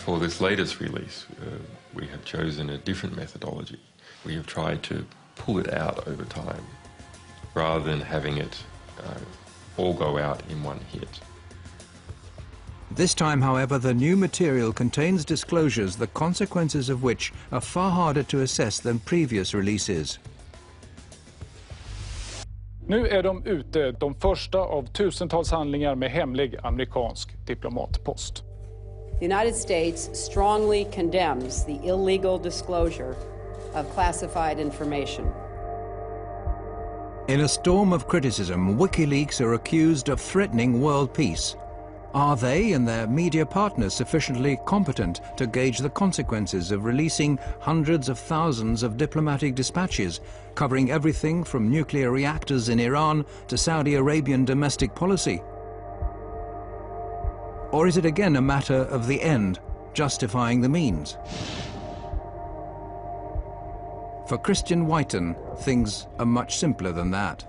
For this latest release, we have chosen a different methodology. We have tried to pull it out over time, rather than having it all go out in one hit. This time, however, the new material contains disclosures the consequences of which are far harder to assess than previous releases. Nu är de ute, de första av tusentals handlingar med hemlig amerikansk diplomatpost. The United States strongly condemns the illegal disclosure of classified information. In a storm of criticism, Wikileaks are accused of threatening world peace. Are they and their media partners sufficiently competent to gauge the consequences of releasing hundreds of thousands of diplomatic dispatches, covering everything from nuclear reactors in Iran to Saudi Arabian domestic policy? Or is it again a matter of the end justifying the means? For Christian Whiten, things are much simpler than that.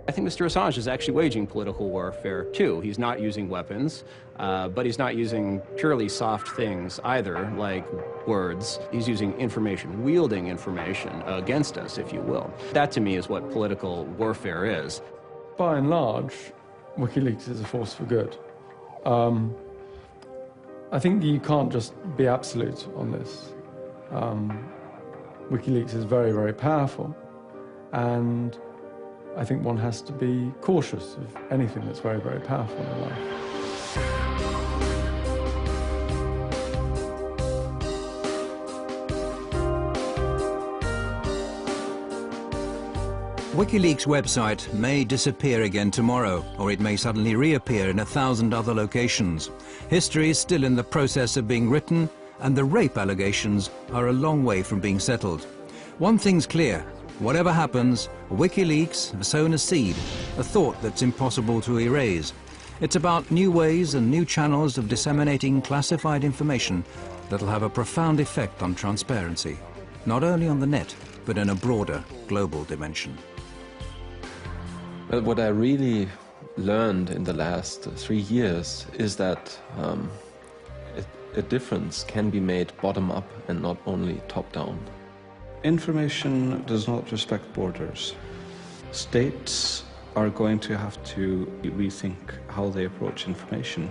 I think Mr. Assange is actually waging political warfare, too. He's not using weapons, but he's not using purely soft things either, like words. He's using information, wielding information against us, if you will. That, to me, is what political warfare is. By and large, Wikileaks is a force for good. I think you can't just be absolute on this. Wikileaks is very, very powerful, and I think one has to be cautious of anything that's very, very powerful in life. Wikileaks' website may disappear again tomorrow, or it may suddenly reappear in 1,000 other locations. History is still in the process of being written, and the rape allegations are a long way from being settled. One thing's clear: whatever happens, WikiLeaks have sown a seed, a thought that's impossible to erase. It's about new ways and new channels of disseminating classified information that'll have a profound effect on transparency, not only on the net, but in a broader global dimension. Well, what I really learned in the last 3 years is that a difference can be made bottom-up and not only top-down. Information does not respect borders. States are going to have to rethink how they approach information.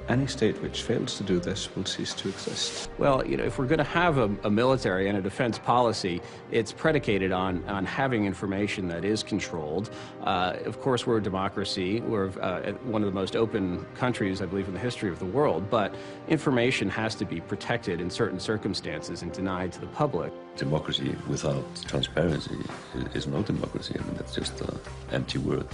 Any state which fails to do this will cease to exist. Well, you know, if we're going to have a military and a defense policy, it's predicated on having information that is controlled. Of course, we're a democracy. We're one of the most open countries, I believe, in the history of the world. But information has to be protected in certain circumstances and denied to the public. Democracy without transparency is no democracy. I mean, that's just an empty word.